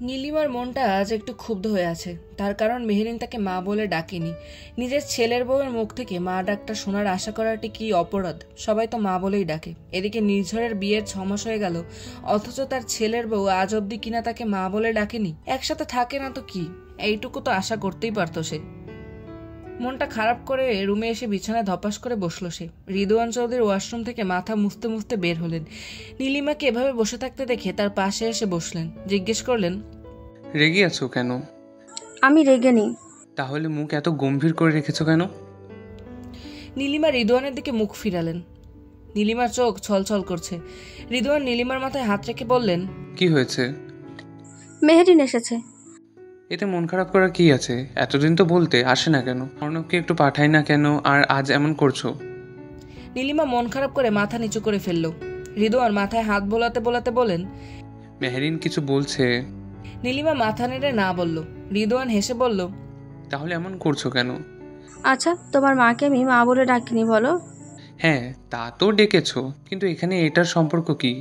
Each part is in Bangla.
নীলিমার মনটা আজ একটু ক্ষুব্ধ হয়ে আছে, তার কারণ মেহেরিন তাকে মা বলে ডাকেনি। নিজের ছেলের বউয়ের মুখ থেকে মা ডাকটা শোনার আশা করাটি কি অপরাধ? সবাই তো মা বলেই ডাকে। এদিকে নির্ঝরের বিয়ের 6 মাস হয়ে গেল, অথচ তার ছেলের বউ আজ অব্দি কিনা তাকে মা বলে ডাকেনি। একসাথে থাকে না তো কি, এইটুকু তো আশা করতেই পারতো সে। মনটা খারাপ করে রুমে এসে বিছানায় ধপাস করে বসলো সে। রিদওয়ান চৌধুরীর ওয়াশরুম থেকে মাথা মুছতে মুছতে বের হলেন। নীলিমাকে এভাবে বসে থাকতে দেখে তার পাশে এসে বসলেন। জিজ্ঞেস করলেন, রেগে আছো কেন? আমি রেগে নেই। তাহলে মুখ এত গম্ভীর করে রেখেছো কেন? নীলিমা রিদওয়ানের দিকে মুখ ফিরালেন। নীলিমার চোখ ছলছল করছে। রিদওয়ান নীলিমার মাথায় হাত রেখে বললেন, কি হয়েছে? মেহেরিন এসেছে। এতে মন খারাপ করার কি আছে? এতদিন তো বলতে আসে না কেন? অর্ণবকে একটু পাঠাই না কেন, আর আজ এমন করছো? নীলিমা মন খারাপ করে মাথা নিচু করে ফেলল। রিদওয়ান মাথায় হাত বোলাতে বোলাতে বলেন, মেহেরিন কিছু বলছে? নীলিমা মাথা নেড়ে না বলল। রিদওয়ান হেসে বলল, তাহলে এমন করছো কেন? আচ্ছা, তোমার মাকে আমি মা বলে ডাকিনি বলো? হ্যাঁ, তা তো ডেকেছো, কিন্তু এখানে এটার সম্পর্ক কি?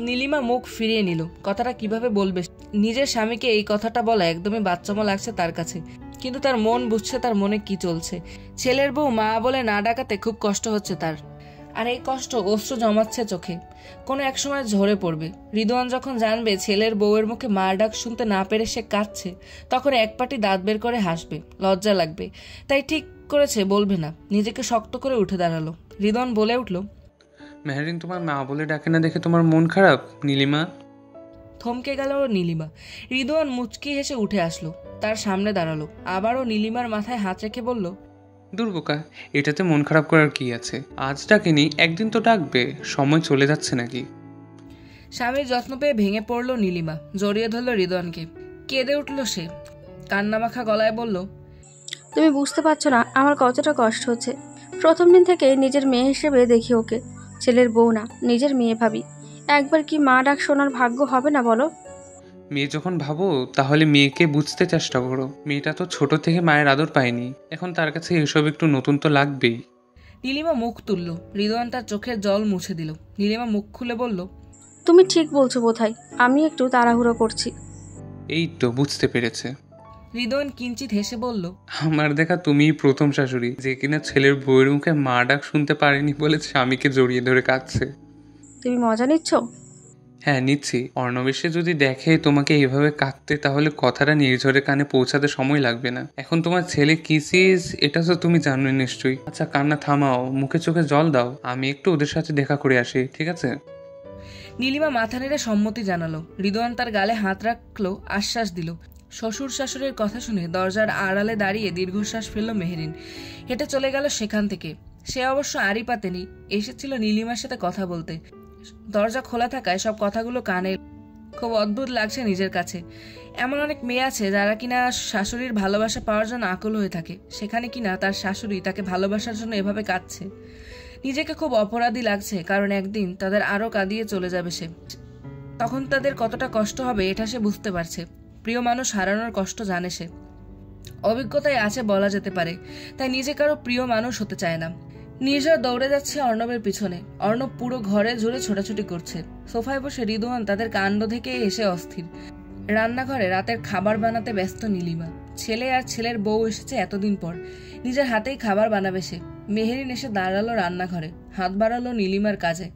নীলিমা মুখ ফিরিয়ে নিল। কথাটা কিভাবে বলবে? নিজের স্বামীকে এই কথাটা বলা একদমই বাচ্চামো লাগছে তার কাছে, কিন্তু তার মন বুঝছে তার মনে কি চলছে। ছেলের বউ মা বলে না ডাকাতে খুব কষ্ট হচ্ছে তার, আর এই কষ্ট অশ্রু জমাচ্ছে চোখে, কোনো এক সময় ঝরে পড়বে। রিদওয়ান যখন জানবে ছেলের বউয়ের মুখে মার ডাক শুনতে না পেরে সে কাঁদছে, তখন এক পাটি দাঁত বের করে হাসবে, লজ্জা লাগবে। তাই ঠিক করেছে বলবে না। নিজেকে শক্ত করে উঠে দাঁড়ালো। রিদওয়ান বলে উঠল, মেহেরিন তোমার মা বলে ডাকে না দেখে তোমার মন খারাপ, নীলিমা? থমকে গেল নীলিমা। রিদওয়ান মুচকি হেসে উঠে আসলো, তার সামনে দাঁড়ালো, আবারও নীলিমার মাথায় হাত রেখে বলল, দুর্বোকা, এটাতে মন খারাপ করার কি আছে? আজ ডাকেনি, একদিন তো ডাকবে। সময় চলে যাচ্ছে নাকি? স্বামীর যত্ন পেয়ে ভেঙে পড়ল নীলিমা, জড়িয়ে ধরল রিদওয়ানকে। কেঁদে উঠল সে, কান্নামাখা গলায় বলল, তুমি বুঝতে পারছো না আমার কতটা কষ্ট হচ্ছে। প্রথম দিন থেকে নিজের মেয়ে হিসেবে দেখি ওকে, ছেলের বউ না, নিজের মেয়ে ভাবি। একবার কি মা ডাক শোনার ভাগ্য হবে না বলো? মেয়ে যখন ভাবো, তাহলে মেয়েকে বুঝতে চেষ্টা করো। মেয়েটা তো ছোট থেকে মায়ের আদর পায়নি, এখন তার কাছে এসব একটু নতুন তো লাগবেই। নীলিমা মুখ তুলল। রিদওয়ান তার চোখের জল মুছে দিল। নীলিমা মুখ খুলে বলল, তুমি ঠিক বলছো বোধহয়, আমি একটু তাড়াহুড়ো করছি। এই তো বুঝতে পেরেছে। রিদওয়ান কিঞ্চিত হেসে বলল, আমার দেখা তুমিই প্রথম শাশুড়ি যে কিনা ছেলের বউয়ের মুখে মা ডাক শুনতে পারেনি বলে স্বামীকে জড়িয়ে ধরে কাঁদছে। তুমি মজা নিচ্ছ? হ্যাঁ, নিচ্ছি। অর্ণবেশে যদি দেখে তোমাকে এইভাবে কাঁদতে, তাহলে কথাটা নির্ঝরের কানে পৌঁছাতে সময় লাগবে না। এখন তোমার ছেলে কিসিস, এটা তো তুমি জানোই নিশ্চয়ই। আচ্ছা, কান্না থামাও, মুখে চোখে জল দাও, আমি একটু ওদের সাথে দেখা করে আসি, ঠিক আছে? নীলিমা মাথা নেড়ে সম্মতি জানালো। রিদওয়ান তার গালে হাত রাখলো, আশ্বাস দিল। শ্বশুর শাশুড়ির কথা শুনে দরজার আড়ালে দাঁড়িয়ে দীর্ঘশ্বাস ফেলল মেহেরিন। হেঁটে চলে গেল সেখান থেকে। সে অবশ্য আড়ি পাতেনি, এসেছিল নীলিমার সাথে কথা বলতে। দরজা খোলা থাকায় সব কথাগুলো কানে। খুব অদ্ভুত লাগছে নিজের কাছে। এমন অনেক মেয়ে আছে যারা কিনা শাশুড়ির ভালোবাসা পাওয়ার জন্য আকুল হয়ে থাকে, সেখানে কিনা তার শাশুড়ি তাকে ভালোবাসার জন্য এভাবে কাঁদছে। নিজেকে খুব অপরাধী লাগছে, কারণ একদিন তাদের আরও কাঁদিয়ে চলে যাবে সে। তখন তাদের কতটা কষ্ট হবে এটা সে বুঝতে পারছে। প্রিয় মানুষ হারানোর কষ্ট জানে সে, অভিজ্ঞতায় আছে বলা যেতে পারে। তাই নিজে কারো প্রিয় মানুষ হতে চায় না। নির্ঝর দৌড়ে যাচ্ছে অর্ণবের পিছনে। অর্ণব পুরো ঘরে জুড়ে ছোটাছুটি করছে। সোফায় বসে রিদওয়ান তাদের কাণ্ড থেকে এসে অস্থির। রান্নাঘরে রাতের খাবার বানাতে ব্যস্ত নীলিমা। ছেলে আর ছেলের বউ এসেছে এতদিন পর, নিজের হাতেই খাবার বানাবে সে। মেহেরিন এসে দাঁড়ালো রান্নাঘরে, হাত বাড়ালো নীলিমার কাজে।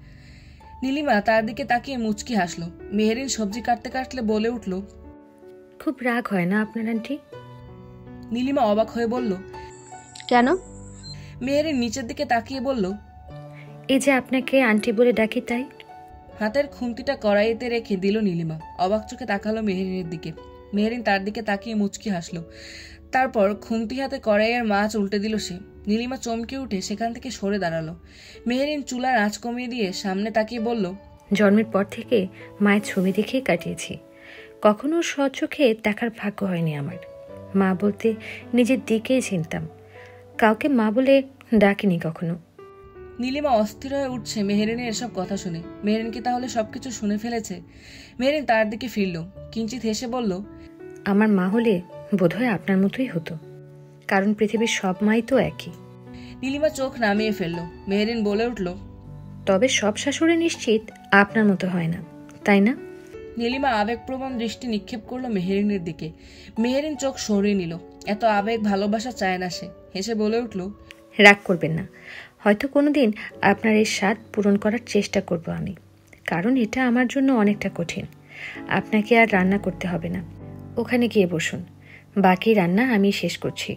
নীলিমা তার দিকে তাকিয়ে মুচকি হাসলো। মেহেরিন সবজি কাটতে কাটলে বলে উঠল, খুব রাগ হয় না আপনার আন্টি? নীলিমা অবাক হয়ে বলল, কেন? মেহেরিন নিচের দিকে তাকিয়ে বলল, এই যে আপনাকে আন্টি বলে ডাকি তাই। হাতের খুন্তিটা কড়াইতে রেখে দিল নীলিমা। অবাক চোখে তাকালো মেহেরিনের দিকে। মেহেরিন তার দিকে তাকিয়ে মুচকি হাসলো। তারপর খুন্তি হাতে কড়াইয়ের মাছ উল্টে দিল সে। নীলিমা চমকে উঠে সেখান থেকে সরে দাঁড়ালো। মেহেরিন চুলার আঁচ কমিয়ে দিয়ে সামনে তাকিয়ে বলল, জন্মের পর থেকে মায়ের ছবি দেখেই কাটিয়েছি, কখনো স্বচোখে দেখার ভাগ্য হয়নি আমার। মা বলতে নিজের দিকেই চিনতাম, কাউকে মা বলে ডাকিনি কখনো। নীলিমা অস্থির হয়ে উঠছে মেহেরিনের এসব কথা শুনে। মেহেরিন কি তাহলে সবকিছু শুনে ফেলেছে? মেহেরিন তার দিকে ফিরল, কিঞ্চিত হেসে বলল, আমার মা হলে বোধহয় আপনার মতোই হতো, কারণ পৃথিবীর সব মাই তো একই। নীলিমা চোখ নামিয়ে ফেলল। মেহেরিন বলে উঠল, তবে সব শাশুড়ি নিশ্চিত আপনার মতো হয় না, তাই না? নীলিমা আবেগপ্রবণ দৃষ্টি নিক্ষেপ করলো মেহেরিনের দিকে। মেহেরিন চোখ সরিয়ে নিল। এত আবেগ ভালোবাসা চায় না সে। হেসে বলে উঠল, রাগ করবেন না, হয়তো কোনোদিন আপনার এই স্বাদ পূরণ করার চেষ্টা করব আমি, কারণ এটা আমার জন্য অনেকটা কঠিন। আপনাকে আর রান্না করতে হবে না, ওখানে গিয়ে বসুন, বাকি রান্না আমি শেষ করছি।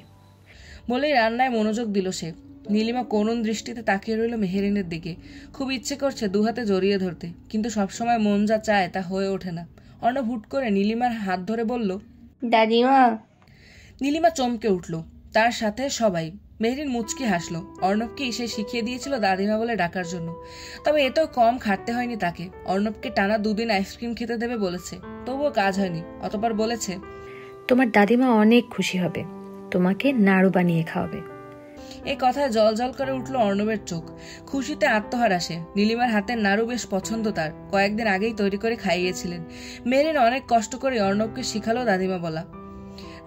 বলেই রান্নায় মনোযোগ দিল সে। নীলিমা করুণ দৃষ্টিতে তাকিয়ে রইল মেহেরিনের দিকে। খুব ইচ্ছে করছে দুহাতে জড়িয়ে ধরতে, কিন্তু সবসময় মন যা চায় তা হয়ে ওঠে না। অর্ণব হুট করে নীলিমার হাত ধরে বলল, দাদিমা। নীলিমা চমকে উঠল, তার সাথে সবাই। মেহেরিন মুচকি হাসলো। অর্ণবকেই সে শিখিয়ে দিয়েছিল দাদিমা বলে ডাকার জন্য। তবে এতেও কম খাটতে হয়নি তাকে। অর্ণবকে টানা 2 দিন আইসক্রিম খেতে দেবে বলেছে, তবুও কাজ হয়নি। অতঃপর বলেছে, তোমার দাদিমা অনেক খুশি হবে, তোমাকে নাড়ু বানিয়ে খাওয়াবে। এই কথায় জল জল করে উঠল অর্ণবের চোখ। খুশিতে আত্মহার আসে। নীলিমার হাতের নাড়ু বেশ পছন্দ তার। কয়েকদিন আগেই তৈরি করে খাইয়েছিলেন। মেহেরিন অনেক কষ্ট করে অর্ণবকে শিখালো দাদিমা বলা,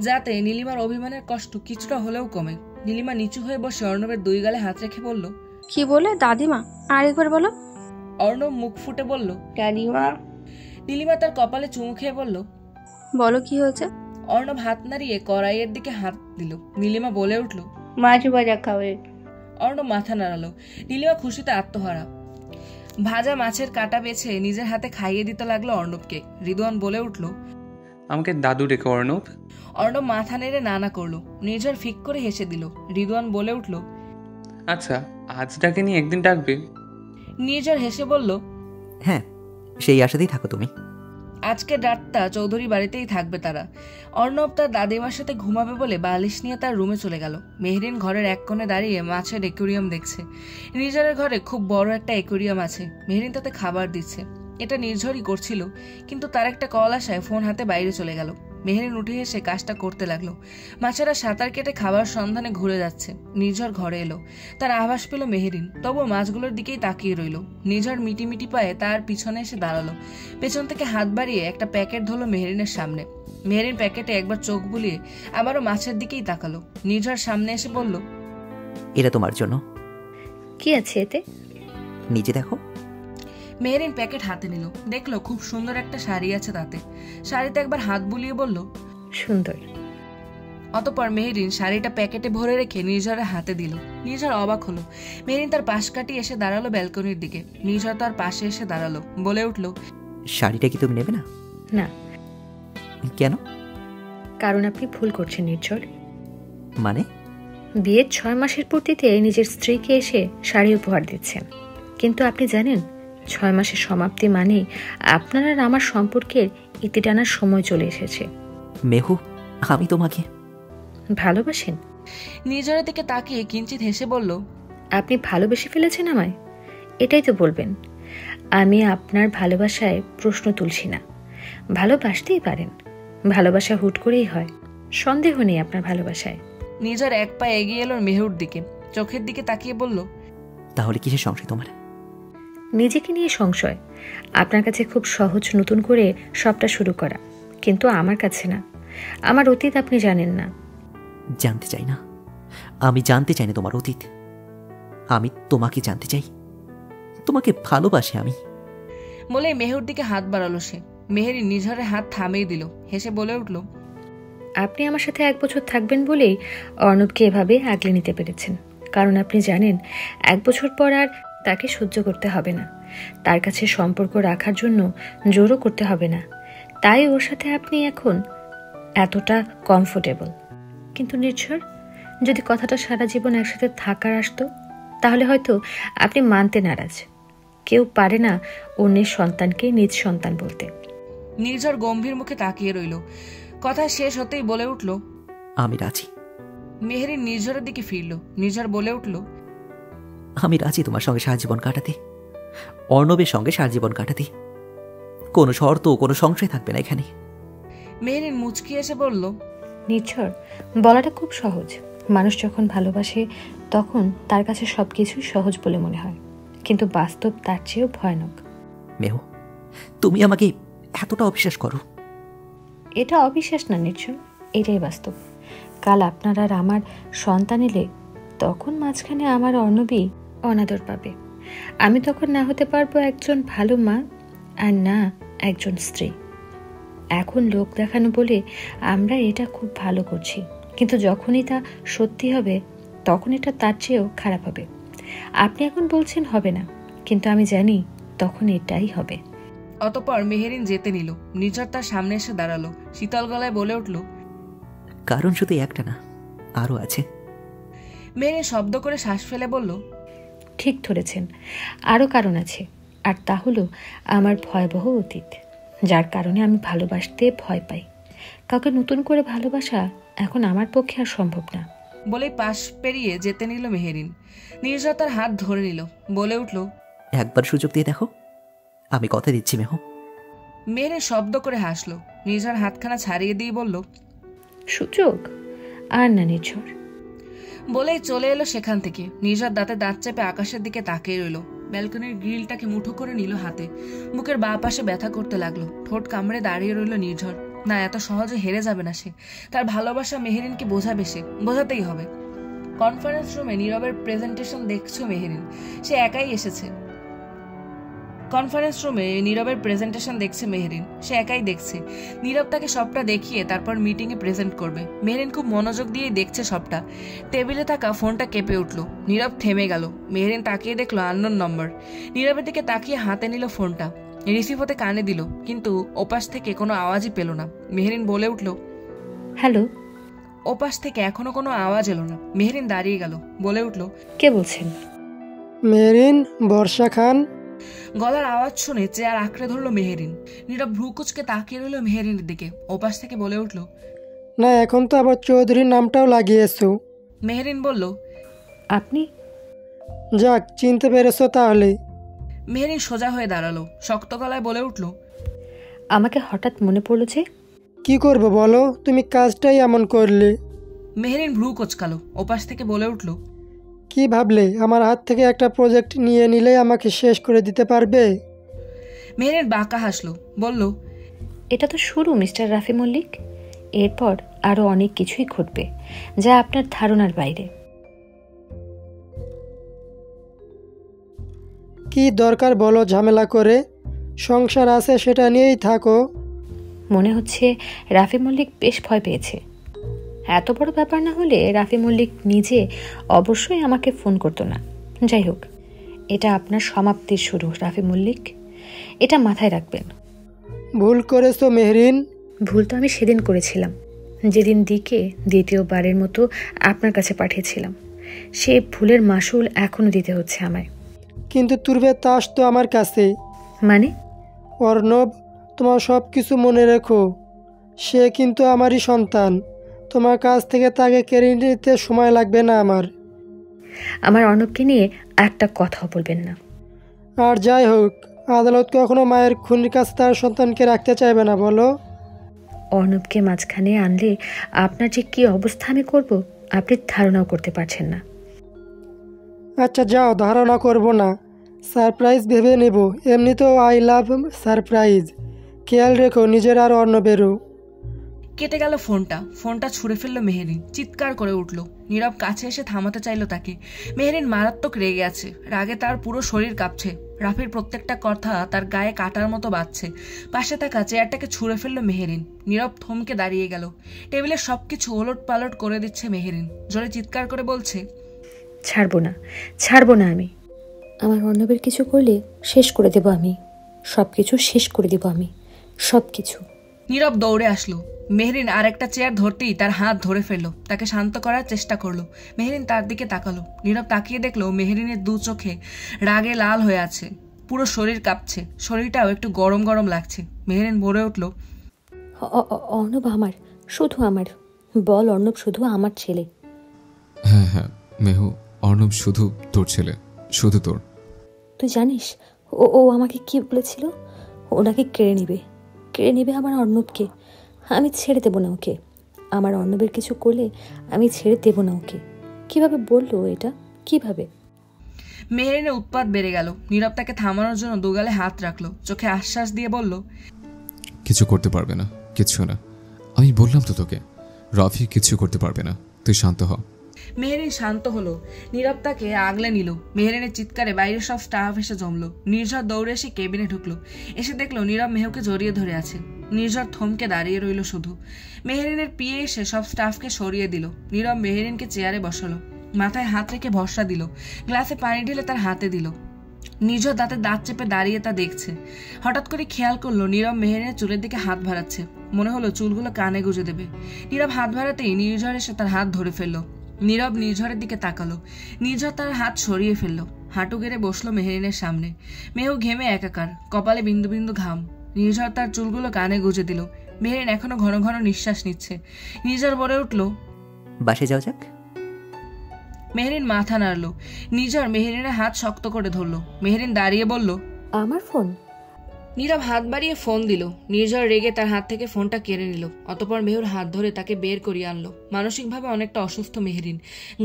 যাতে নীলিমার অভিমানের কষ্ট কিছুটা হলেও কমে। নীলিমা নিচু হয়ে বসে অর্ণবের 2 গালে হাত রেখে বলল, কি বলে দাদিমা? আরেকবার বলো। অর্ণব মুখ ফুটে বলল, দাদিমা। নীলিমা তার কপালে চুমু খেয়ে বলল, বলো কি হয়েছে? অর্ণব হাত নাড়িয়ে কড়াইয়ের দিকে হাত দিল। নীলিমা বলে উঠল, মাছ ভাজা খাবে। অর্ণব মাথা নাড়ালো। নীলিমা খুশিতে আত্মহারা। ভাজা মাছের কাটা বেছে নিজের হাতে খাইয়ে দিতে লাগলো অর্ণবকে। রিদওয়ান বলে উঠল, আমাকে দাদু ডেকে অর্ণব। অর্ণব মাথা নেড়ে নানা করলো। নির্ঝর ফিক করে হেসে দিল। রিদওয়ান বলে উঠল, আচ্ছা, আজ ডাকেনি, একদিন ডাকবে। নির্ঝর হেসে বলল, হ্যাঁ, সেই আশাতেই থাকো তুমি। আজকের রাতটা চৌধুরী বাড়িতেই থাকবে তারা। অর্ণব তার দাদিমার সাথে ঘুমাবে বলে বালিশ নিয়ে তার রুমে চলে গেল। মেহেরিন ঘরের এক কোণে দাঁড়িয়ে মাছের অ্যাকোরিয়াম দেখছে। নির্ঝরের ঘরে খুব বড় একটা অ্যাকোরিয়াম আছে। মেহেরিন তাতে খাবার দিচ্ছে। এটা নির্ঝরই করছিল, কিন্তু তার একটা কল আসায় ফোন হাতে বাইরে চলে গেল। মেহেরিন উঠে এসে কাজটা করতে লাগলো। মাছেরা সাঁতার কেটে খাবার সন্ধানে ঘুরে যাচ্ছে। নির্ঝর ঘরে এলো। তার আভাস পেল মেহেরিন, তবু মাছগুলোর দিকেই তাকিয়ে রইল। নির্ঝর মিটি পায়ে তার পিছনে এসে দাঁড়ালো। পেছন থেকে হাত বাড়িয়ে একটা প্যাকেট ধরলো মেহেরিনের সামনে। মেহেরিন প্যাকেটে একবার চোখ বুলিয়ে আবারও মাছের দিকেই তাকালো। নির্ঝর সামনে এসে বলল, এটা তোমার জন্য। কি আছে এতে? নিচে দেখো। মেহেরিন প্যাকেট হাতে নিল। দেখলো খুব সুন্দর একটা শাড়ি আছে তাতে। শাড়িতে একবার হাত বুলিয়ে বলল, সুন্দর। অতঃপর মেহেরিন শাড়িটা প্যাকেটে ভরে রেখে নির্ঝরের হাতে দিল। নির্ঝর অবাক হলো। মেহেরিন তার পাশ কাটিয়ে এসে দাঁড়ালো ব্যালকনির দিকে। নির্ঝর তার পাশে এসে দাঁড়ালো। বলে উঠল, শাড়িটা কি তুমি নেবে না? না। কেন? কারণ আপনি ভুল করছেন নির্ঝর। মানে? বিয়ের 6 মাসের পূর্তিতে নিজের স্ত্রীকে এসে শাড়ি উপহার দিচ্ছেন, কিন্তু আপনি জানেন 6 মাসের সমাপ্তি মানে আপনার আর আমার সম্পর্কের ইতি টানার সময় চলে এসেছে। মেহু, আমি তোমাকে ভালোবাসেন? নির্ঝরের দিকে তাকিয়ে কিঞ্চিত হেসে বলল, আপনি ভালোবেসে ফেলেছেন আমায়? এটাই তো বলবেন। আমি আপনার ভালোবাসায় প্রশ্ন তুলছি না, ভালোবাসতেই পারেন। ভালোবাসা হুট করেই হয়, সন্দেহ নেই আপনার ভালোবাসায়। নির্ঝর এক পা এগিয়ে এলো মেহুর দিকে। চোখের দিকে তাকিয়ে বলল, তাহলে কিসের সংশয় তোমার? নিজেকে নিয়ে সংশয়। আপনার কাছে খুব সহজ নতুন করে সবটা শুরু করা, কিন্তু আমার কাছে না। আমার অতীত আপনি জানেন না। জানতে চাই না, আমি জানতে চাই না তোমার অতীত। আমি তোমাকে জানতে চাই, তোমাকে ভালোবাসি আমি। বলে মেহুর দিকে হাত বাড়ালো সে। মেহেরি নির্ঝরের হাত থামিয়ে দিল। হেসে বলে উঠল, আপনি আমার সাথে 1 বছর থাকবেন বলেই অর্ণবকে এভাবে আগলে নিতে পেরেছেন, কারণ আপনি জানেন 1 বছর পর আর তাকে সহ্য করতে হবে না। তার কাছে সম্পর্ক রাখার জন্য জোরও করতে হবে না। তাই ওর সাথে আপনি এখন এতটা কমফোর্টেবল। কিন্তু নির্ঝর, যদি কথাটা সারা জীবন একসাথে থাকার আসতো, তাহলে হয়তো আপনি মানতে নারাজ। কেউ পারে না অন্যের সন্তানকে নিজ সন্তান বলতে। নির্ঝর গম্ভীর মুখে তাকিয়ে রইল। কথা শেষ হতেই বলে উঠল, আমি রাজি। মেহেরি নির্ঝরের দিকে ফিরল। নির্ঝর বলে উঠল, আমি রাজি তোমার সঙ্গে সারা জীবন কাটাতে, অর্ণবের সঙ্গে সারা জীবন কাটাতে। কোনো শর্ত, কোনো সংশয় থাকবে না এখানে। মেহেরিন মুচকি এসে বলল, নির্ঝর, বলাটা খুব সহজ। মানুষ যখন ভালোবাসে তখন তার কাছে সবকিছুই সহজ বলে মনে হয়, কিন্তু বাস্তব তার চেয়েও ভয়ানক। মেহু, তুমি আমাকে এতটা অবিশ্বাস করো? এটা অবিশ্বাস না নির্ঝর, এটাই বাস্তব। কাল আপনার আর আমার সন্তান এলে তখন মাঝখানে আমার অর্ণবী অনাদর পাবে। আমি তখন না হতে পারবো একজন ভালো মা, আর না একজন স্ত্রী। এখন লোক দেখানো বলে আমরা এটা খুব ভালো করছি, কিন্তু যখনই তা সত্যি হবে তখন এটা তার চেয়েও খারাপ হবে। আপনি এখন বলছেন হবে না, কিন্তু আমি জানি তখন এটাই হবে। অতঃপর মেহেরিন যেতে নিল। নির্ঝর তার সামনে এসে দাঁড়ালো, শীতল গলায় বলে উঠল, কারণ শুধু একটা না, আরও আছে। মেহেরিন শব্দ করে শ্বাস ফেলে বলল, ঠিক ধরেছেন, আরও কারণ আছে, আর তা হলো আমার ভয়াবহ অতীত, যার কারণে আমি ভালোবাসতে ভয় পাই। কাউকে নতুন করে ভালোবাসা এখন আমার পক্ষে আর সম্ভব না। বলেই পাশ পেরিয়ে যেতে নিল মেহেরিন। নির্ঝর তার হাত ধরে নিল, বলে উঠল, একবার সুযোগ দিয়ে দেখো, আমি কথা দিচ্ছি মেহ। মেহেরিন শব্দ করে হাসলো। নির্ঝর হাতখানা ছাড়িয়ে দিয়ে বলল, সুযোগ আর না নির্ঝর। বলেই চলে এলো সেখান থেকে। নির্ঝর দাঁতে দাঁত চেপে আকাশের দিকে তাকিয়ে রইল। ব্যালকনির গ্রিলটাকে মুঠো করে নিল হাতে। বুকের বাঁ পাশে ব্যথা করতে লাগলো। ঠোঁট কামড়ে দাঁড়িয়ে রইল নির্ঝর। না, এত সহজে হেরে যাবে না সে। তার ভালোবাসা মেহেরিনকে বোঝাবে, সে বোঝাতেই হবে। কনফারেন্স রুমে নীরবের প্রেজেন্টেশন দেখছো মেহেরিন, সে একাই এসেছে। কনফারেন্স রুমে নীরবের প্রেজেন্টেশন দেখছে মেহেরিন, সে একাই দেখছে। নীরব তাকে সবটা দেখিয়ে তারপর মিটিংয়ে প্রেজেন্ট করবে। মেহেরিন খুব মনোযোগ দিয়েই দেখছে সবটা। টেবিলে থাকা ফোনটা কেঁপে উঠল। নীরব থেমে গেল। মেহেরিন তাকিয়ে দেখলো আননোন নম্বর। নীরবের দিকে তাকিয়ে হাতে নিল ফোনটা। রিসিভ হতে কানে দিল, কিন্তু ওপাশ থেকে কোনো আওয়াজই পেল না। মেহেরিন বলে উঠল, হ্যালো। ওপাশ থেকে এখনো কোনো আওয়াজ এলো না। মেহেরিন দাঁড়িয়ে গেল, বলে উঠল, কে বলছেন? মেহেরিন, বর্ষা খান। গলার আওয়াজ শুনে চেয়ার আঁকড়ে ধরলো মেহেরিন। নীরব ভ্রুকুচকে তাকিয়ে রইল মেহেরিনের দিকে। ওপাশ থেকে বলে উঠল, না, এখন তো আবার চৌধুরীর নামটাও লাগিয়েছো। মেহেরিন বলল, আপনি? যাক, চিনতে পেরেছো তাহলে। মেহেরিন সোজা হয়ে দাঁড়ালো, শক্ত গলায় বলে উঠল, আমাকে হঠাৎ মনে পড়লো যে। কি করবো বলো, তুমি কাজটাই এমন করলে। মেহেরিন ভ্রু কোচকালো। ওপাশ থেকে বলে উঠল, কি ভাবলে আমার হাত থেকে একটা প্রজেক্ট নিয়ে নিলে আমাকে শেষ করে দিতে পারবে? মেহেরিন বাঁকা হাসলো, বলল, এটা তো শুরু মিস্টার রাফি মল্লিক। এরপর আরও অনেক কিছুই ঘটবে যা আপনার ধারণার বাইরে। কি দরকার বলো ঝামেলা করে? সংসার আছে, সেটা নিয়েই থাকো। মনে হচ্ছে রাফি মল্লিক বেশ ভয় পেয়েছে। এত বড় ব্যাপার না হলে রাফি মল্লিক নিজে অবশ্যই আমাকে ফোন করতো না। যাই হোক, এটা আপনার সমাপ্তির শুরু রাফি মল্লিক, এটা মাথায় রাখবেন। ভুল করেছো মেহরিন। ভুল তো আমি সেদিন করেছিলাম, যেদিন দিকে দ্বিতীয়বারের মতো আপনার কাছে পাঠিয়েছিলাম। সে ভুলের মাসুল এখনো দিতে হচ্ছে আমায়। কিন্তু তুরবে তাস তো আমার কাছে। মানে? অর্ণব, তোমার সব কিছু মনে রেখো, সে কিন্তু আমারই সন্তান। তোমার কাছ থেকে তাকে কেড়ে নিতে সময় লাগবে না আমার। আমার অর্ণবকে নিয়ে একটা কথাও বলবেন না। আর যাই হোক, আদালত কখনো মায়ের খুনির কাছে তার সন্তানকে রাখতে চাইবে না, বলো? অর্ণবকে মাঝখানে আনলে আপনার যে কী অবস্থা আমি করব আপনি ধারণাও করতে পারছেন না। আচ্ছা যাও, ধারণা করব না, সারপ্রাইজ ভেবে নেব। এমনিতেও আই লাভ সারপ্রাইজ। খেয়াল রেখো নিজের আর অর্ণবেরও। কেটে গেল ফোনটা ছুঁড়ে ফেললো মেহেরিন। চিৎকার করে উঠল। নীরব কাছে এসে থামাতে চাইল তাকে। মেহেরিন মারাত্মক রেগে আছে। রাগে তার পুরো শরীর কাঁপছে। রাফির প্রত্যেকটা কথা তার গায়ে কাটার মতো বাজছে। পাশে থাকা চেয়ারটাকে ছুঁড়ে ফেললো মেহেরিন। নীরব থমকে দাঁড়িয়ে গেল। টেবিলের সবকিছু ওলট পালট করে দিচ্ছে মেহেরিন। জোরে চিৎকার করে বলছে, ছাড়বো না আমি। আমার অর্ণবের কিছু করলে শেষ করে দেব আমি। সব কিছু শেষ করে দেব আমি, সব কিছু। নীরব দৌড়ে আসলো। মেহেরিন আর একটা চেয়ার ধরতেই তার হাত ধরে ফেললো। তাকে শান্ত করার চেষ্টা করলো। মেহেরিন তার দিকে তাকালো। নীরব তাকিয়ে দেখলো মেহেরিনের দু চোখে রাগে লাল হয়ে আছে। পুরো শরীর কাঁপছে। শরীরটাও একটু গরম গরম লাগছে। মেহেরিন বলে উঠল, অর্ণব আমার, শুধু আমার। বল অর্ণব শুধু আমার ছেলে। হ্যাঁ হ্যাঁ মেহু, অর্ণব শুধু তোর ছেলে, শুধু তোর। তুই জানিস ও আমাকে কি বলেছিল? ওনাকে কেড়ে নিবে আমার অর্ণবকে। আমি ছেড়ে দেবো না ওকে। আমার অর্ণবের কিছু করলে আমি ছেড়ে দেবো না ওকে। কিভাবে বললো এটা? কিভাবে? মেহেরিনের উৎপাত বেড়ে গেল। নীরব তাকে থামানোর জন্য দুগালে হাত রাখলো। চোখে আশ্বাস দিয়ে বলল, কিছু করতে পারবে না, কিচ্ছু না। আমি বললাম তো তোকে, রাফি কিছু করতে পারবে না, তুই শান্ত হ। মেহেরিন শান্ত হলো। নীরব তাকে আগলে নিল। মেহেরিনের চিৎকারে বাইরের সব স্টাফ এসে জমলো। নির্ঝর দৌড়ে এসে কেবিনে ঢুকলো। এসে দেখলো নীরব মেহুকে জড়িয়ে ধরে আছে। নির্ঝর থমকে দাঁড়িয়ে রইল শুধু। মেহেরিনের পিয়ে এসে সব স্টাফকে সরিয়ে দিল। নীরব মেহেরিনকে চেয়ারে বসালো, মাথায় হাত রেখে ভরসা দিল। গ্লাসে পানি ঢেলে তার হাতে দিল। নির্ঝর দাঁতে দাঁত চেপে দাঁড়িয়ে তা দেখছে। হঠাৎ করে খেয়াল করলো নীরব মেহেরিনের চুলের দিকে হাত ভাড়াচ্ছে। মনে হলো চুলগুলো কানে গুঁজে দেবে। নীরব হাত ভাড়াতেই নির্ঝর এসে তার হাত ধরে ফেললো। নীরব নির্ঝরের দিকে তাকালো। নির্ঝর তার হাত সরিয়ে ফেললো। হাঁটু গেড়ে বসলো মেহেরিনের সামনে। মেহু ঘেমে একাকার, কপালে বিন্দু বিন্দু ঘাম। নির্ঝর তার চুলগুলো কানে গুঁজে দিল। মেহেরিন এখনো ঘন ঘন নিঃশ্বাস নিচ্ছে। নির্ঝর বলে উঠল, বাসে যাও যাক। মেহেরিন মাথা নাড়ল। নির্ঝর মেহেরিনের হাত শক্ত করে ধরলো। মেহেরিন দাঁড়িয়ে বলল, আমার ফোন। নীরব হাত বাড়িয়ে ফোন দিল। নির্ঝর রেগে তার হাত থেকে ফোনটা কেড়ে নিল। অতঃপর মেহুর হাত ধরে তাকে বের করিয়ে আনলো। মানসিকভাবে অনেকটা অসুস্থ মেহেরিন।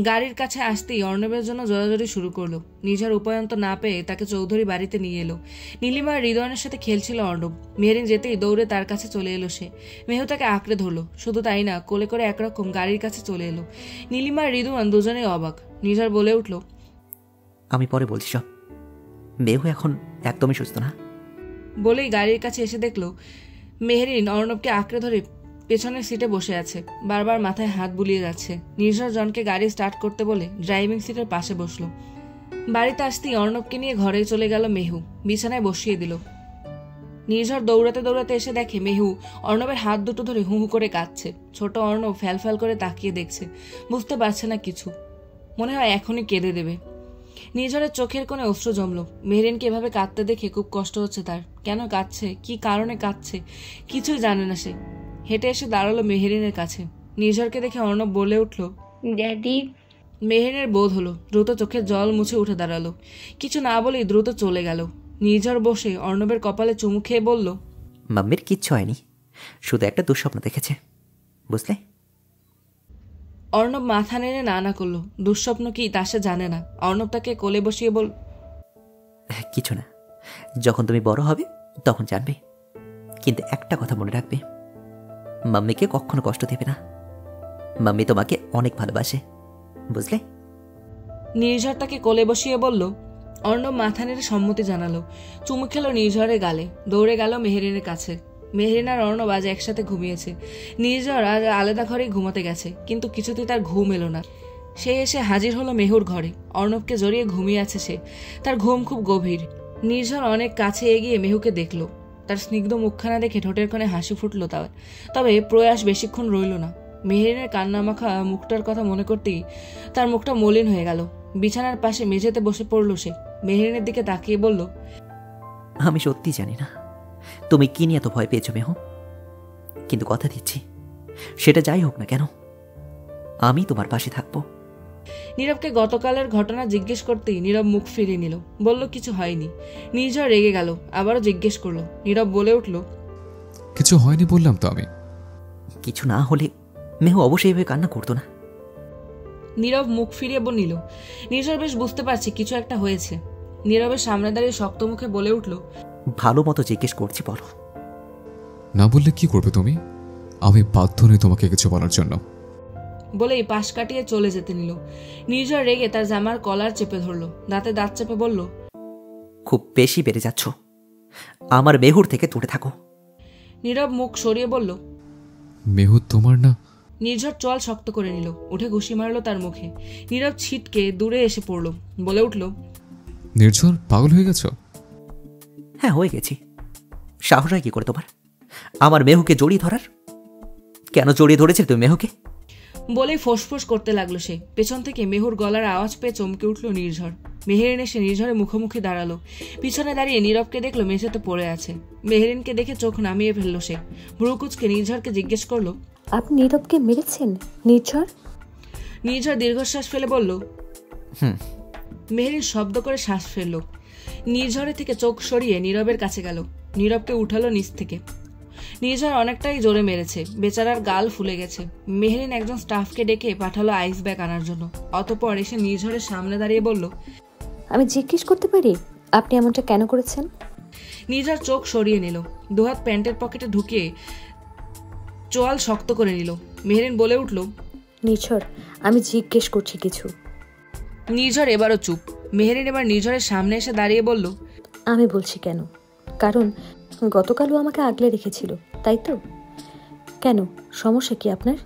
গাড়ির কাছে আসতেই অর্ণবের জন্য জোরাজোরি শুরু করলো। নির্ঝর উপায়ন্ত না পেয়ে তাকে চৌধুরী বাড়িতে নিয়ে এলো। নীলিমা হৃদয়নের সাথে খেলছিল অর্ণব। মেহেরিন যেতেই দৌড়ে তার কাছে চলে এলো সে। মেহু তাকে আঁকড়ে ধরলো। শুধু তাই না, কোলে করে একরকম গাড়ির কাছে চলে এলো। নীলিমা হৃদয়ান দুজনেই অবাক। নির্ঝর বলে উঠল, আমি পরে বলছি সব। মেহু এখন একদমই সুস্থ না। বলেই গাড়ির কাছে এসে দেখলো মেহেরিন অর্ণবকে আঁকড়ে ধরে পেছনের সিটে বসে আছে। বারবার মাথায় হাত বুলিয়ে যাচ্ছে। নির্ঝর জনকে গাড়ি স্টার্ট করতে বলে ড্রাইভিং সিটের পাশে বসলো। বাড়িতে আসতেই অর্ণবকে নিয়ে ঘরে চলে গেল মেহু। বিছানায় বসিয়ে দিল। নির্ঝর দৌড়াতে দৌড়াতে এসে দেখে মেহু অর্ণবের হাত দুটো ধরে হু হু করে কাঁদছে। ছোট অর্ণব ফ্যাল ফ্যাল করে তাকিয়ে দেখছে। বুঝতে পারছে না কিছু। মনে হয় এখনই কেঁদে দেবে। নির্ঝরের চোখের কোণে অশ্রু জমলো। মেহেরিনকে এভাবে কাঁদতে দেখে খুব কষ্ট হচ্ছে তার। কেন কাঁদছে, কি কারণে কাঁদছে, কিছুই জানে না সে। হেঁটে এসে দাঁড়ালো মেহেরিনের কাছে। নির্ঝরকে দেখে অর্ণব বলে উঠল, ড্যাডি। মেহেরিনের বোধ হলো। দ্রুত চোখের জল মুছে উঠে দাঁড়ালো। কিছু না বলেই দ্রুত চলে গেল। নির্ঝর বসে অর্ণবের কপালে চুমু খেয়ে বলল, মাম্মির কিচ্ছু হয়নি, শুধু একটা দুঃস্বপ্ন দেখেছে, বুঝলে? অর্ণব মাথা নেড়ে না না করলো। দুঃস্বপ্ন কি তা সে জানে না। অর্ণব তাকে কোলে বসিয়ে বল, কিছু না, যখন তুমি বড় হবে তখন জানবে। কিন্তু একটা কথা মনে রাখবে, মাম্মিকে কখনো কষ্ট দেবে না। মাম্মি তোমাকে অনেক ভালোবাসে, বুঝলে? নির্ঝর তাকে কোলে বসিয়ে বলল। অর্ণব মাথা নেড়ে সম্মতি জানালো। চুমু খেলো নির্ঝরের গালে। দৌড়ে গেল মেহেরিনের কাছে। মেহেরিন আর অর্ণব আজ একসাথে ঘুমিয়েছে। নির্ঝর আজ আলাদা ঘরেই ঘুমাতে গেছে, কিন্তু কিছুতেই তার ঘুম এলো না। সে এসে হাজির হলো মেহুর ঘরে। অর্ণবকে জড়িয়ে ঘুমিয়ে আছে সে। তার ঘুম খুব গভীর। নির্ঝর অনেক কাছে এগিয়ে মেহুকে দেখলো। তার স্নিগ্ধ মুখখানা দেখে ঠোঁটের কোণে হাসি ফুটলো তার। তবে প্রয়াস বেশিক্ষণ রইল না। মেহেরিনের কান্নামাখা মুখটার কথা মনে করতেই তার মুখটা মলিন হয়ে গেল। বিছানার পাশে মেঝেতে বসে পড়ল সে। মেহেরিনের দিকে তাকিয়ে বলল, আমি সত্যি জানি না তুমি কি নিয়ে এত ভয় পেয়েছো মেহু, কিন্তু কথা দিচ্ছি, সেটা যাই হোক না কেন, আমি তোমার পাশে থাকবো। নীরবকে গতকালের ঘটনা জিজ্ঞেস করতেই নীরব মুখ ফিরিয়ে নিল। বলল কিছু হয়নি। নির্ঝর রেগে গেল। আবারও জিজ্ঞেস করলো। নীরব বলে উঠল, কিছু হয়নি বললাম তো আমি। কিছু না হলে মেহু অবশ্যই এভাবে কান্না করতো না। নীরব মুখ ফিরিয়ে নিল। নির্ঝর বেশ বুঝতে পারছে কিছু একটা হয়েছে। নীরবের সামনে দাঁড়িয়ে শক্ত মুখে বলে উঠল, ভালো মতো জিজ্ঞেস করছি, বলো। না বললে কি করবে তুমি? আমি বাধ্য নই তোমাকে কিছু বলার জন্য। বলেই পাশ কাটিয়ে চলে যেতে নিল। নির্ঝর রেগে তার জামার কলার চেপে ধরলো। দাঁতে দাঁত চেপে বলল, খুব বেশি বেড়ে যাচ্ছ, আমার মেহুর থেকে দূরে থাকো। নীরব মুখ সরিয়ে বলল, মেহু তোমার না। নির্ঝর চোয়াল শক্ত করে নিল। উঠে ঘুষি মারলো তার মুখে। নীরব ছিটকে দূরে এসে পড়ল। বলে উঠল, নির্ঝর পাগল হয়ে গেছো? হ্যাঁ, হয়ে গেছি। সাহস হয় কি করে তোমার আমার মেহুকে জড়িয়ে ধরার? কেন জড়িয়ে ধরেছিলে তুমি মেহুকে? বলেই ফোঁসফোঁস করতে লাগলো সে। পেছন থেকে মেহুর গলার আওয়াজ পেয়ে চমকে উঠল নির্ঝর। মেহেরিন এসে নির্ঝরের মুখোমুখি দাঁড়ালো। পিছনে দাঁড়িয়ে নীরবকে দেখলো মেঝেতে পড়ে আছে। মেহেরিনকে দেখে চোখ নামিয়ে ফেললো সে। ভ্রুকুচকে নির্ঝরকে জিজ্ঞেস করলো, আপনি নীরবকে মেরেছেন নির্ঝর? নির্ঝর দীর্ঘশ্বাস ফেলে বলল, মেহেরিন শব্দ করে শ্বাস ফেললো। নির্ঝরের থেকে চোখ সরিয়ে নীরবের কাছে গেল। নীরবকে উঠালো নিচ থেকে। নির্ঝর অনেকটাই জোরে মেরেছে। বেচারার গাল ফুলে গেছে। মেহেরিন একজন স্টাফকে ডেকে পাঠালো আইস ব্যাগ আনার জন্য। অতঃপর এসে নির্ঝরের সামনে দাঁড়িয়ে বলল, আমি জিজ্ঞেস করতে পারি আপনি এমনটা কেন করেছেন? নির্ঝর চোখ সরিয়ে নিল। দুহাত প্যান্টের পকেটে ঢুকিয়ে চোয়াল শক্ত করে নিল। মেহেরিন বলে উঠল, নির্ঝর, আমি জিজ্ঞেস করছি কিছু। নির্ঝর এবারও চুপ। মেহেরিন এবার নির্ঝরের সামনে এসে দাঁড়িয়ে বলল, আমি বলছি কেন, কারণ গতকালও আমাকে আগলে রেখেছিল, তাই তো? কেন, সমস্যা কি আপনার?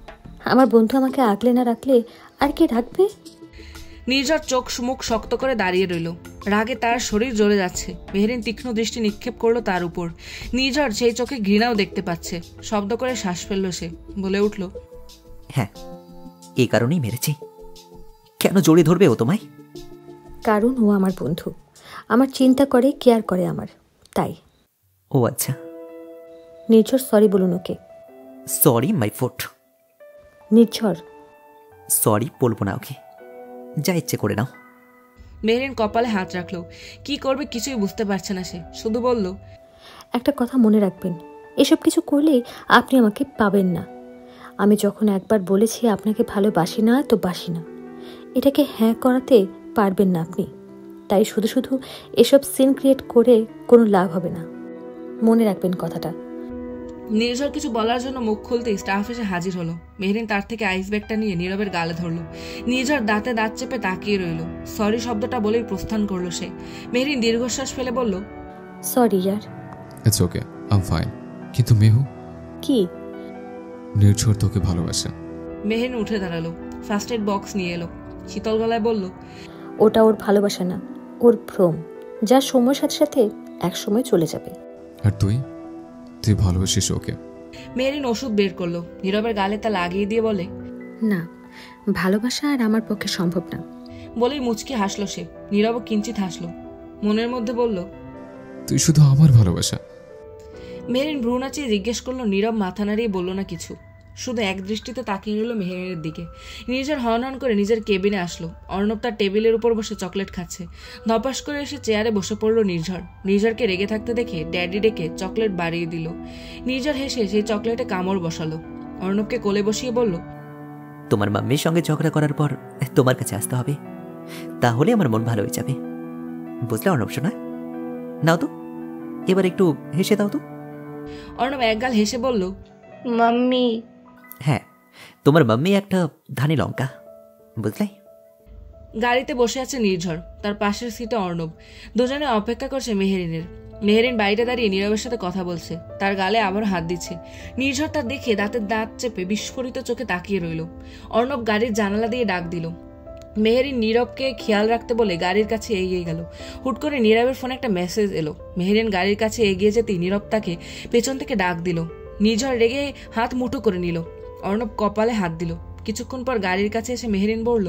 আমার বন্ধু আমাকে আগলে না রাখলে আর কে রাখবে? নির্ঝর চোখ মুখ শক্ত করে দাঁড়িয়ে রইল। রাগে তার শরীর জ্বলে যাচ্ছে। মেহেরিন তীক্ষ্ণ দৃষ্টি নিক্ষেপ করলো তার উপর। নির্ঝর সেই চোখে ঘৃণাও দেখতে পাচ্ছে। শব্দ করে শ্বাস ফেলল সে, বলে উঠল, হ্যাঁ, এই কারণেই মেরেছি। কেন জড়িয়ে ধরবে ও তোমায়? কারণ ও আমার বন্ধু, আমার চিন্তা করে, কেয়ার করে আমার, তাই। ও আচ্ছা। নির্ঝর সরি বলুন okay. Sorry my foot. Nirjhar, sorry বলবো না ওকে, যা ইচ্ছে করে নাও। মেহেরিন কপালে হাত রাখলো। কি করবে কিছুই বুঝতে পারছে না সে, শুধু বলল, একটা কথা মনে রাখবেন, এসব কিছু করলে আপনি আমাকে পাবেন না। আমি যখন একবার বলেছি আপনাকে ভালোবাসি না তো বাসি না, এটাকে হ্যাঁ করাতে পারবেন না আপনি। তাই শুধু শুধু এসব সিন ক্রিয়েট করে কোনো লাভ হবে না, মনে রাখবেন কথাটা। নির্ঝর কিছু বলার জন্য মুখ খুলতেই স্টাফ এসে হাজির হলো। মেহেরিন তার থেকে আইস ব্যাগটা নিয়ে নীরবের গালে ধরলো। নির্ঝর দাঁতে দাঁত চেপে তাকিয়ে রইল। সরি শব্দটা বলেই প্রস্থান করলো সে। মেহেরিন দীর্ঘশ্বাস ফেলে বলল, sorry year. It's okay, I am fine. কিন্তু মেহু, কি? নির্ঝর তোকে ভালোবাসে। মেহেরিন উঠে দাঁড়ালো, ফার্স্ট এড বক্স নিয়ে এলো। শীতল গলায় বলল, ওটা ওর ভালোবাসা না, ওর ভ্রম, যা সময়ের সাথে সাথে এক সময় চলে যাবে। আর তুই ভালোবাসিস ওকে? মেহেরিন ওষুধ বের করলো, নীরবের গালে তা লাগিয়ে দিয়ে বলে, না, ভালোবাসা আর আমার পক্ষে সম্ভব না। বলেই মুচকি হাসলো সে। নীরবও কিঞ্চিত হাসলো, মনের মধ্যে বলল, তুই শুধু আমার ভালোবাসা। মেহেরিন ভ্রু নাচিয়ে জিজ্ঞেস করলো। নীরব মাথা নাড়িয়ে বলল না কিছু, শুধু এক দৃষ্টিতে তাকিয়ে রইল মেহেরিনের দিকে। নিজের হন হন করে নিজের কেবিনে আসলো। অর্ণব তার টেবিলের উপর বসে চকলেট খাচ্ছে। ধপাস করে এসে চেয়ারে বসে পড়লো নির্ঝর। নির্ঝরকে রেগে থাকতে দেখে ড্যাডি ডেকে চকলেট বাড়িয়ে দিল। নির্ঝর হেসে সেই চকলেটে কামড় বসালো। অর্ণবকে কোলে বসিয়ে বলল, তোমার মাম্মির সঙ্গে ঝগড়া করার পর তোমার কাছে আসতে হবে, তাহলে আমার মন ভালো হয়ে যাবে, বুঝলে অর্ণব শোনা? নাও তো, এবার একটু হেসে দাও তো। অর্ণব একগাল হেসে বলল, মাম্মি। হ্যাঁ, তোমার মাম্মি একটা ধানি লঙ্কা, বুঝলে? গাড়িতে বসে আছে নির্ঝর, তার পাশের সিটে অর্ণব। দুজনে অপেক্ষা করছে মেহেরিনের। মেহেরিন বাইরে দাঁড়িয়ে নীরবের সাথে কথা বলছে, তার গালে আবার হাত দিচ্ছে। নির্ঝর তার দেখে দাঁতের দাঁত চেপে বিস্ফোরিত চোখে তাকিয়ে রইল। অর্ণব গাড়ির জানালা দিয়ে ডাক দিল। মেহেরিন নীরবকে খেয়াল রাখতে বলে গাড়ির কাছে এগিয়ে গেল। হুট করে নীরবের ফোনে একটা মেসেজ এলো। মেহেরিন গাড়ির কাছে এগিয়ে যেতেই নীরব তাকে পেছন থেকে ডাক দিল। নির্ঝর রেগে হাত মুঠো করে নিল। অর্ণব কপালে হাত দিল। কিছুক্ষণ পর গাড়ির কাছে এসে মেহেরিন বলল,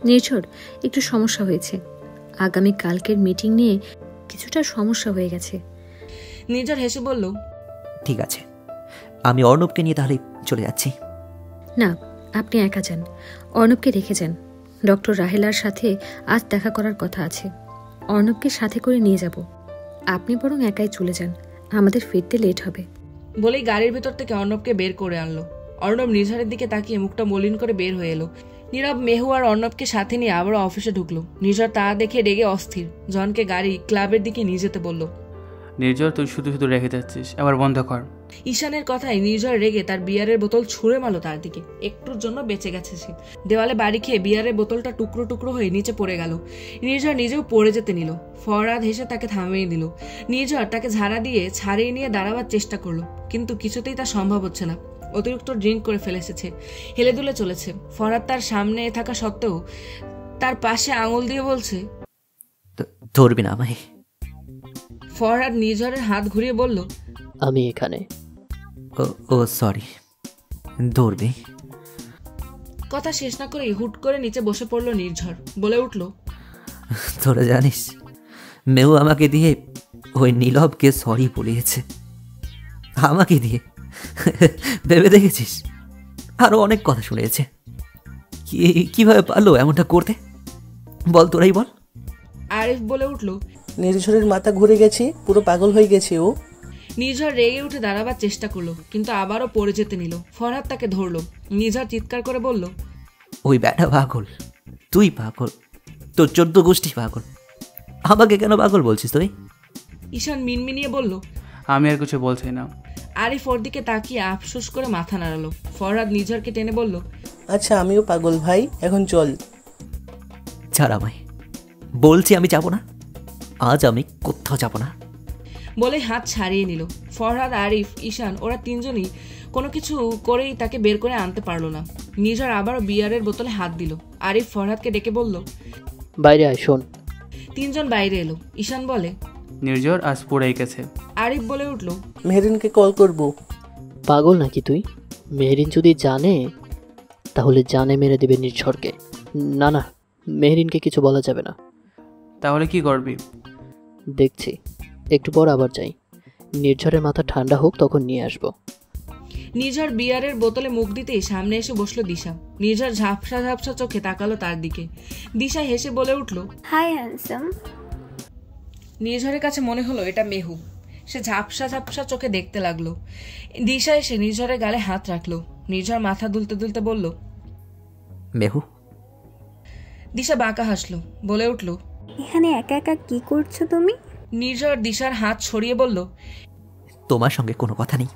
নির্ঝর, একটু সমস্যা হয়েছে, আগামী কালকের মিটিং নিয়ে কিছুটা সমস্যা হয়ে গেছে। নির্ঝর হেসে বলল, ঠিক আছে, আমি অর্ণবকে নিয়ে তাহলে চলে যাচ্ছি। না, আপনি একা যান, অর্ণবকে রেখে যান। ডক্টর রাহেলার সাথে আজ দেখা করার কথা আছে, অর্ণবকে সাথে করে নিয়ে যাব। আপনি বরং একাই চলে যান, আমাদের ফিরতে লেট হবে। বলেই গাড়ির ভেতর থেকে অর্ণবকে বের করে আনলো। অর্ণব নির্ঝরের দিকে তাকিয়ে মুখটা মলিন করে বের হয়ে এলো। নীরব, মেহু আর অর্ণবকে সাথে নিয়ে আবার অফিসে ঢুকলো। নির্ঝর তা দেখে রেগে অস্থির। জনকে গাড়ি ক্লাবের দিকে নিয়ে যেতে বলল। নির্ঝর, তুই শুধু শুধু রেখে যাচ্ছিস, এবার বন্ধ কর। ঈশানের কথায় নির্ঝর রেগে তার বিয়ারের বোতল ছুঁড়ে মারলো তার দিকে। একটুর জন্য বেঁচে গেছে সে। দেওয়ালে বাড়ি খেয়ে বিয়ারের বোতলটা টুকরো টুকরো হয়ে নিচে পড়ে গেল। নির্ঝর নিজেও পড়ে যেতে নিল। ফরহাদ হেসে তাকে থামিয়ে দিল। নির্ঝর তাকে ঝাড়া দিয়ে ছাড়িয়ে নিয়ে দাঁড়াবার চেষ্টা করলো, কিন্তু কিছুতেই তা সম্ভব হচ্ছে না। অতিরিক্ত ড্রিঙ্ক করে ফেলে এসেছে, হেলে দুলে চলেছে। ফরহাদ তার সামনে থাকা সত্ত্বেও তার পাশে আঙুল দিয়ে বলছে, ধরবি না আমায়। ফরহাদ নির্ঝরের হাত ঘুরিয়ে বলল, আমি এখানে। ও সরি, ধরবি। কথা শেষ না করেই হুট করে নিচে বসে পড়লো নির্ঝর। বলে উঠল, তোরা জানিস মেহু আমাকে দিয়ে ওই নীলবকে সরি বলিয়েছে, আমাকে দিয়ে। ভেবে দেখেছিস? আরো অনেক কথা শুনেছে। কিভাবে পারলো এমনটা করতে বল, তোরাই বল। আরিফ বলে উঠল, নির্ঝরের মাথা ঘুরে গেছে, পুরো পাগল হয়ে গেছে ও। নির্ঝর রেগে উঠে দাঁড়াবার চেষ্টা করলো, কিন্তু আবারও পড়ে যেতে নিল। ফরহাদ তাকে ধরলো। নির্ঝর চিৎকার করে বলল, ওই ব্যাটা পাগল, তুই পাগল, তোর 14 গোষ্ঠী পাগল, আমাকে কেন পাগল বলছিস তুই? ঈশান মিনমিনিয়ে বলল, আমি আর কিছু বলছি না। আরিফ ওর দিকে তাকিয়ে আফসোস করে মাথা নাড়ালো। ফরহাদ নির্ঝরকে টেনে বলল, আচ্ছা আমিও পাগল ভাই, এখন চল। ছাড় আমায়, বলছি আমি যাব না, আজ আমি কোথাও যাব না। বলে হাত ছাড়িয়ে নিল। ফরহাদ, আরিফ, ঈশান ওরা তিনজনই কোনো কিছু করেই তাকে বের করে আনতে পারলো না। নির্ঝর আবারও বিয়ারের বোতলে হাত দিল। আরিফ ফরহাদকে ডেকে বলল, বাইরে আয় শোন। তিনজন বাইরে এলো। ঈশান বলে, নির্ঝর আজ পড়েই গেছে। আরিফ বলে উঠল, মেহেরিনকে কল করব। পাগল নাকি তুই? মেহেরিন যদি জানে তাহলে জানে মেরে দেবে নির্ঝরকে। না না, মেহেরিনকে কিছু বলা যাবে না। তাহলে কি করবি? দেখছি, একটু পর আবার যাই। নির্ঝরের মাথা ঠান্ডা হোক, তখন নিয়ে আসবো। নির্ঝর বিয়ারের বোতলে মুখ দিতেই সামনে এসে বসলো দিশা। নির্ঝর ঝাপসা ঝাপসা চোখে তাকালো তার দিকে। দিশা হেসে বলে উঠল, হাই হ্যান্ডসাম। নির্ঝরের কাছে মনে হলো এটা মেহু। সে ঝাপসা ঝাপসা চোখে দেখতে লাগলো। দিশা এসে নির্ঝরের গালে হাত রাখলো। নির্ঝর মাথা দুলতে দুলতে বলল, মেহু। দিশা বাঁকা হাসলো, বলে উঠল, এখানে একা একা কি করছো তুমি? নির্ঝর দিশার হাত সরিয়ে বলল, তোমার সঙ্গে কোনো কথা নেই,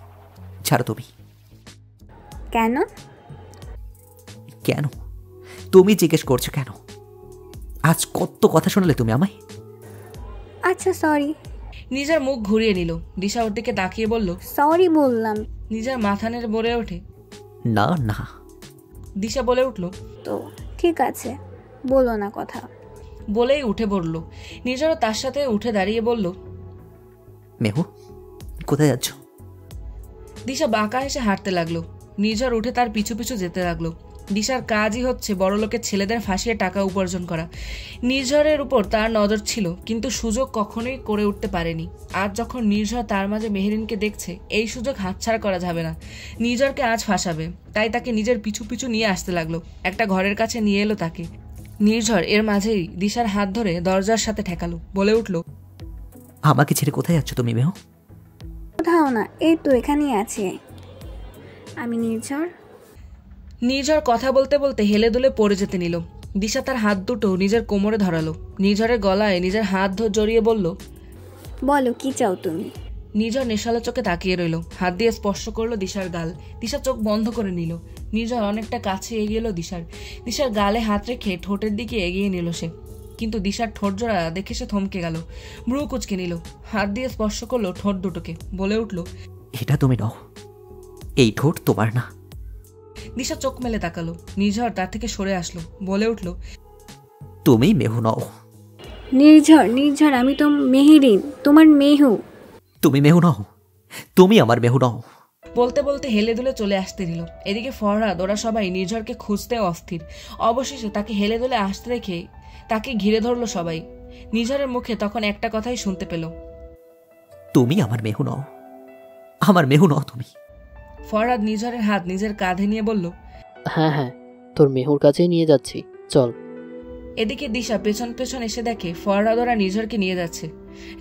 ছাড়ো তুমি। কেন? কেন তুমি জিজ্ঞেস করছো কেন? আজ কত কথা শোনালে তুমি আমায়। আচ্ছা সরি। নির্ঝর মুখ ঘুরিয়ে নিল। দিশা ওর দিকে তাকিয়ে বলল, সরি বললাম। নির্ঝর মাথা নেড়ে বলে ওঠে, না না। দিশা বলে উঠল, তো ঠিক আছে, বলো না কথা। বলেই উঠে পড়ল। নির্ঝরও তার সাথে উঠে দাঁড়িয়ে বলল, মেহু কোথায় যাচ্ছ? দিশা বাঁকা হেসে হাঁটতে লাগলো। নির্ঝর উঠে তার পিছু পিছু যেতে লাগলো। দিশার কাজই হচ্ছে বড়লোকের ছেলেদের ফাঁসিয়ে টাকা উপার্জন করা। নির্ঝরের উপর তার নজর ছিল, কিন্তু সুযোগ কখনোই করে উঠতে পারেনি। আজ যখন নির্ঝর তার মাঝে মেহেরিনকে দেখছে, এই সুযোগ হাতছাড়া করা যাবে না। নির্ঝরকে আজ ফাঁসাবে, তাই তাকে নিজের পিছু পিছু নিয়ে আসতে লাগলো। একটা ঘরের কাছে নিয়ে এলো তাকে। নির্ঝর এর মাঝেই দিশার হাত ধরে দরজার সাথে ঠেকালো, বলে উঠল, আমাকে ছেড়ে কোথায় যাচ্ছ তুমি মেহু? কোথাও না, এই তো এখানেই আছি আমি। নির্ঝর। নির্ঝর কথা বলতে বলতে হেলে দুলে পড়ে যেতে নিল। দিশা তার হাত দুটো নিজের কোমরে ধরালো। নির্ঝরের গলায় নিজের হাত জড়িয়ে বলল, বলো কি চাও তুমি? নির্ঝর নেশালো চোখে তাকিয়ে রইল। হাত দিয়ে স্পর্শ করলো দিশার গাল। দিশা চোখ বন্ধ করে নিল। নির্ঝর অনেকটা কাছে এগিয়ে এলো দিশার গালে হাত রেখে ঠোঁটের দিকে এগিয়ে নিল সে। কিন্তু দিশার ঠোঁট জোড়া দেখে সে থমকে গেল, ভ্রু কুচকে নিল। হাত দিয়ে স্পর্শ করলো ঠোঁট দুটোকে, বলে উঠল, এটা তুমি নাও, এই ঠোঁট তোমার না। দিশা চোখ মেলে তাকালো। নির্ঝর তার থেকে সরে আসলো, বলে উঠল, তুমি মেহু নও। নির্ঝর, নির্ঝর আমি তো মেহেরিন, তোমার মেহু। তুমি মেহু নও, তুমি আমার মেহু নও। বলতে বলতে হেলে দুলে চলে আসতে দিল। এদিকে ফরহাদ ওরা সবাই নির্ঝরকে খুঁজতে অস্থির। অবশেষে তাকে হেলে দুলে আসতে রেখে তাকে ঘিরে ধরলো সবাই। নির্ঝরের মুখে তখন একটা কথাই শুনতে পেল, তুমি আমার মেহু নও, আমার মেহু নও তুমি। ফরহাদ নির্ঝরের হাত নিজের কাঁধে নিয়ে বলল, হ্যাঁ হ্যাঁ, তোর মেহুর কাছেই নিয়ে যাচ্ছি, চল। এদিকে দিশা পেছন পেছন এসে দেখে ফরহাদ ওরা নির্ঝরকে নিয়ে যাচ্ছে।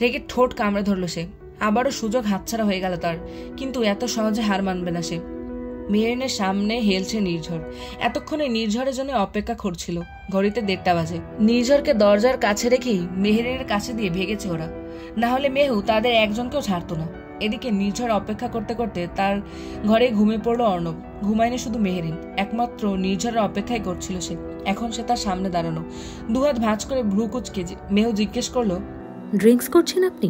রেগে ঠোঁট কামড়ে ধরল সে। আবারও সুযোগ হাতছাড়া হয়ে গেল তার, কিন্তু এত সহজে হার মানবে না সে। মেহেরিনের সামনে হেলছে নির্ঝর। এতক্ষণে নির্ঝরের জন্য অপেক্ষা করছিল। ঘড়িতে 1:30 বাজে। নির্ঝরকে দরজার কাছে রেখেই মেহেরিনের কাছে দিয়ে ভেগেছে ওরা, না হলে মেহু তাদের একজনকেও ছাড়তো না। এদিকে নির্ঝর অপেক্ষা করতে করতে তার ঘরে ঘুমিয়ে পড়লো অর্ণব। ঘুমায়নি শুধু মেহেরিন, একমাত্র নির্ঝরের অপেক্ষাই করছিল সে। এখন সে তার সামনে দাঁড়ানো, দুহাত ভাঁজ করে ভ্রু কুচকে মেহু জিজ্ঞেস করলো, ড্রিঙ্কস করছেন আপনি?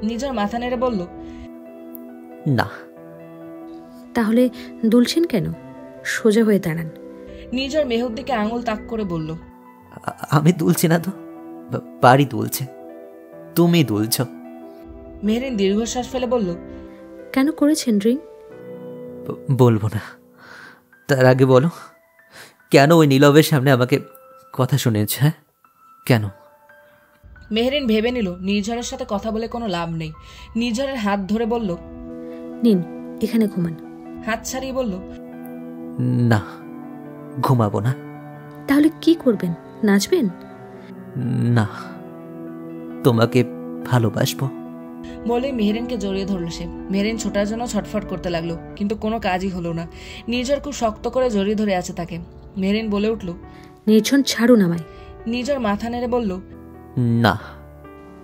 নির্ঝর মাথা নেড়ে বলল, না। তাহলে দুলছেন কেন? সোজা হয়ে দাঁড়ান। নির্ঝর মেহুর দিকে আঙুল তাক করে বলল, আমি দুলছি না তো, বাড়ি দুলছে, তুমি দুলছ। মেহেরিন দীর্ঘশ্বাস ফেলে বলল, কেন করেছেন ড্রিঙ্ক? বলবো না, তার আগে বলো কেন ওই নীলবের সামনে আমাকে কথা শুনেছ? হ্যাঁ কেন? মেহেরিন ভেবে নিল নির্ঝরের সাথে কথা বলে কোনো লাভ নেই। নির্ঝরের হাত ধরে বলল, নিন এখানে ঘুমান। হাত ছাড়িয়ে বলল, না, ঘুমাবো না। তাহলে কি করবেন? নাচবেন? না, তোমাকে ভালোবাসবো। বলে মেহেরিনকে জড়িয়ে ধরল সে। মেহেরিন ছোটার জন্য ছটফট করতে লাগলো, কিন্তু কোনো কাজই হলো না। নির্ঝর খুব শক্ত করে জড়িয়ে ধরে আছে তাকে। মেহেরিন বলে উঠল, নির্ঝর ছাড়ুন আমায়। নির্ঝর মাথা নেড়ে বলল, না।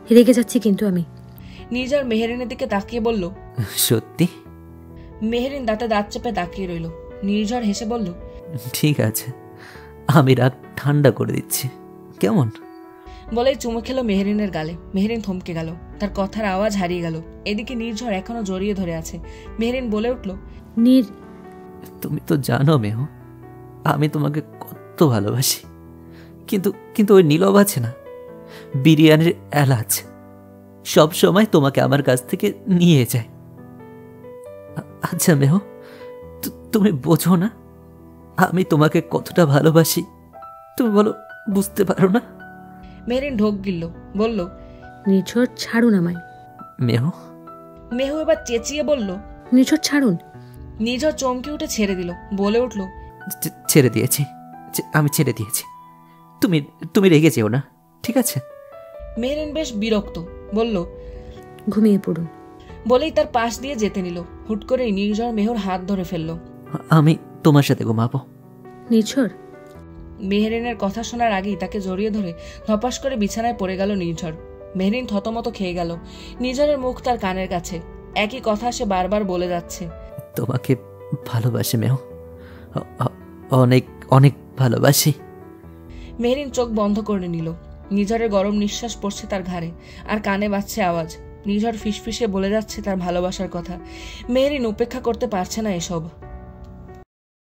রেগে যাচ্ছি কিন্তু আমি। নির্ঝর মেহেরিনের দিকে তাকিয়ে বলল, সত্যি? মেহেরিন দাঁতে দাঁত চেপে তাকিয়ে রইল। নির্ঝর হেসে বলল, ঠিক আছে, আমি রাগ ঠান্ডা করে দিচ্ছি, কেমন? বলেই চুমু খেলো মেহেরিনের গালে। মেহেরিন থমকে গেল, তার কথার আওয়াজ হারিয়ে গেল। এদিকে নির্ঝর এখনো জড়িয়ে ধরে আছে। মেহেরিন বলে উঠল, তুমি তো জানো মেহ, আমি তোমাকে কত ভালোবাসি, কিন্তু কিন্তু ওই নীলব আছে না, বিরিয়ানির এলাচ, সব সময় তোমাকে আমার কাছ থেকে নিয়ে যায়। আচ্ছা মেহ, তুমি বোঝো না আমি তোমাকে কতটা ভালোবাসি? তুমি বলো, বুঝতে পারো না? মেহেরিন ঢোক গিলল, বলল, নির্ঝর ছাড়ুন আমায়। মেহু মেহু এবার চেঁচিয়ে বলল, নির্ঝর ছাড়ুন। নির্ঝর চমকে উঠে ছেড়ে দিল, বলে উঠল, ছেড়ে দিয়েছি, আমি ছেড়ে দিয়েছি, তুমি তুমি রেগে যেও না, ঠিক আছে? মেহেরিন বেশ বিরক্ত, বলল, ঘুমিয়ে পড়ুন। বলেই তার পাশ দিয়ে যেতে নিল। হুট করেই নির্ঝর মেহুর হাত ধরে ফেলল। আমি তোমার সাথে ঘুমাবো। নির্ঝর। মেহেরিনের কথা শোনার আগেই তাকে জড়িয়ে ধরে ধপাস করে বিছানায় পড়ে গেল নির্ঝর। মেহেরিন থতমত খেয়ে গেল। নির্ঝরের মুখ তার কানের কাছে, একই কথা সে বারবার বলে যাচ্ছে, তোমাকে ভালোবাসি মেহ, অনেক অনেক ভালোবাসি। মেহেরিন চোখ বন্ধ করে নিল। নির্ঝরের গরম নিঃশ্বাস পড়ছে তার ঘাড়ে, আর কানে বাজছে আওয়াজ। নির্ঝর ফিসফিসে বলে যাচ্ছে তার ভালোবাসার কথা। মেহেরিন উপেক্ষা করতে পারছে না এসব।